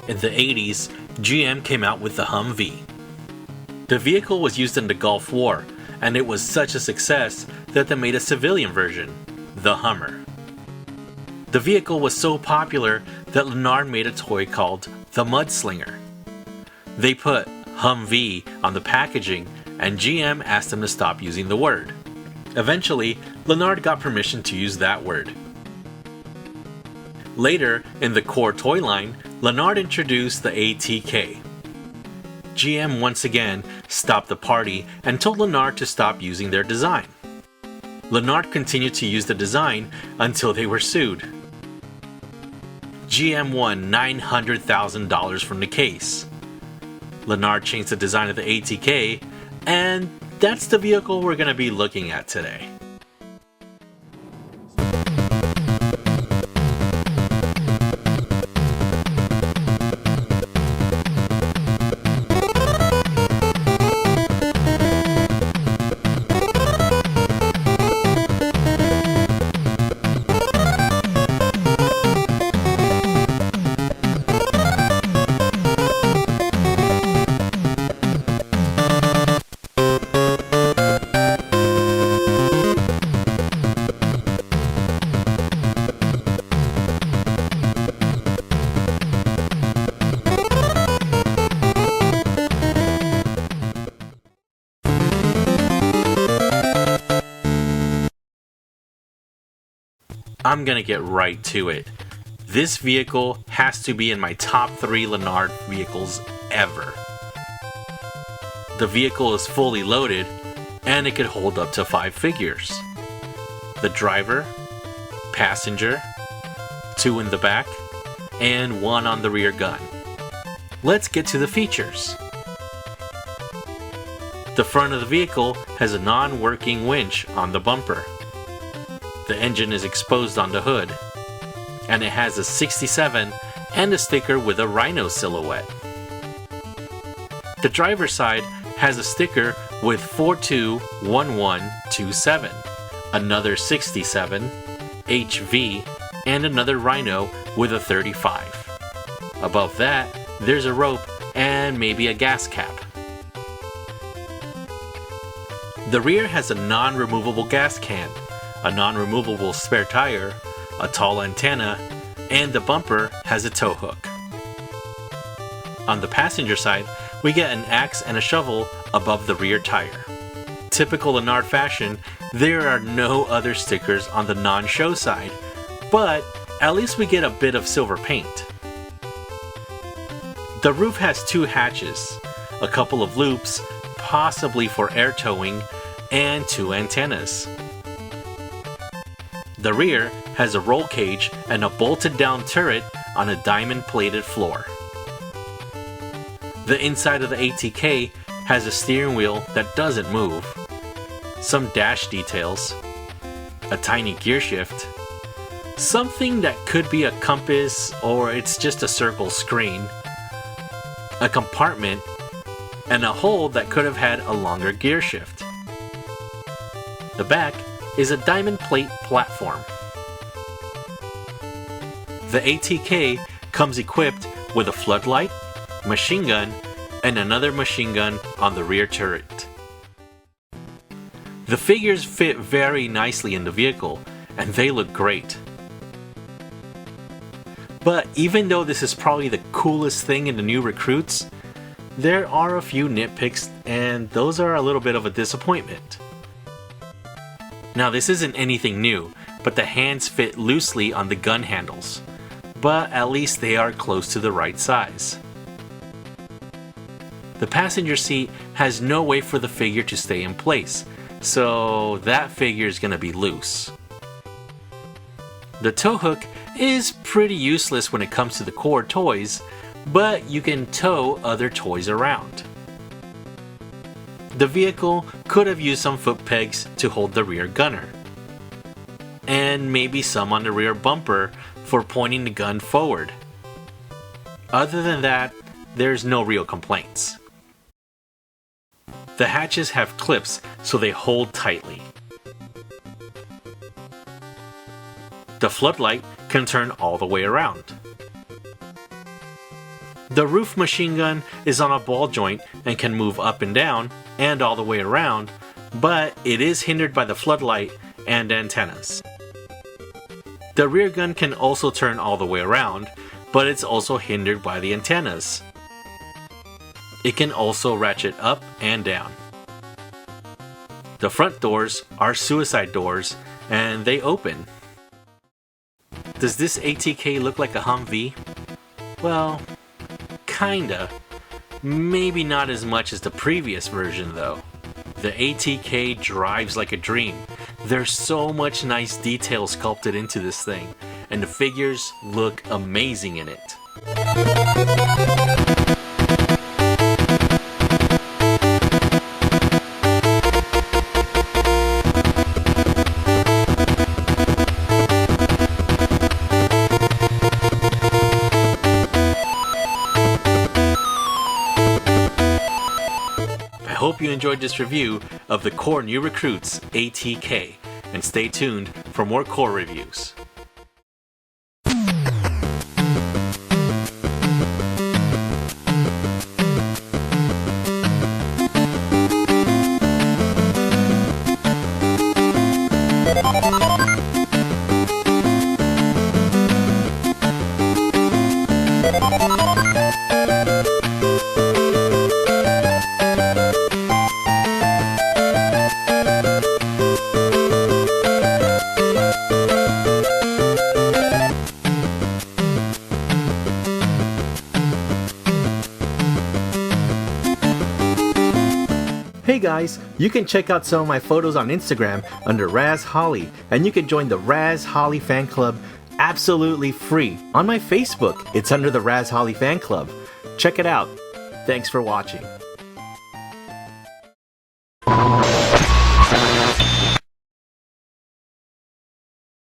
In the 80s, GM came out with the Humvee. The vehicle was used in the Gulf War, and it was such a success that they made a civilian version, the Hummer. The vehicle was so popular that Lennard made a toy called the Mudslinger. They put Humvee on the packaging, and GM asked them to stop using the word. Eventually, Lennard got permission to use that word. Later, in the Corps Toyline, Lennard introduced the ATK. GM once again stopped the party and told Lennard to stop using their design. Lennard continued to use the design until they were sued. GM won $900,000 from the case. Lennard changed the design of the ATK, and that's the vehicle we're going to be looking at today. I'm gonna get right to it. This vehicle has to be in my top 3 Lennard vehicles ever. The vehicle is fully loaded, and it could hold up to 5 figures. The driver, passenger, 2 in the back, and 1 on the rear gun. Let's get to the features. The front of the vehicle has a non-working winch on the bumper. The engine is exposed on the hood, and it has a 67 and a sticker with a rhino silhouette. The driver's side has a sticker with 421127, another 67, HV, and another rhino with a 35. Above that, there's a rope and maybe a gas cap. The rear has a non-removable gas can, a non-removable spare tire, a tall antenna, and the bumper has a tow hook. On the passenger side, we get an axe and a shovel above the rear tire. Typical Lennard fashion, there are no other stickers on the non-show side, but at least we get a bit of silver paint. The roof has 2 hatches, a couple of loops, possibly for air towing, and 2 antennas. The rear has a roll cage and a bolted down turret on a diamond plated floor. The inside of the ATK has a steering wheel that doesn't move, some dash details, a tiny gear shift, something that could be a compass or it's just a circle screen, a compartment, and a hole that could have had a longer gear shift. The back is a diamond plate platform. The ATK comes equipped with a floodlight, machine gun, and another machine gun on the rear turret. The figures fit very nicely in the vehicle, and they look great. But even though this is probably the coolest thing in the new recruits, there are a few nitpicks, and those are a little bit of a disappointment. Now, this isn't anything new, but the hands fit loosely on the gun handles, but at least they are close to the right size. The passenger seat has no way for the figure to stay in place, so that figure is going to be loose. The tow hook is pretty useless when it comes to the Corps toys, but you can tow other toys around. The vehicle could have used some foot pegs to hold the rear gunner, and maybe some on the rear bumper for pointing the gun forward. Other than that, there's no real complaints. The hatches have clips so they hold tightly. The floodlight can turn all the way around. The roof machine gun is on a ball joint and can move up and down and all the way around, but it is hindered by the floodlight and antennas. The rear gun can also turn all the way around, but it's also hindered by the antennas. It can also ratchet up and down. The front doors are suicide doors and they open. Does this ATK look like a Humvee? Well, kinda. Maybe not as much as the previous version though. The ATK drives like a dream. There's so much nice detail sculpted into this thing, and the figures look amazing in it. I hope you enjoyed this review of the Corps New Recruits ATK, and stay tuned for more Corps reviews. Hey guys, you can check out some of my photos on Instagram under Raz Holly, and you can join the Raz Holly fan club absolutely free on my Facebook. It's under the Raz Holly fan club. Check it out. Thanks for watching.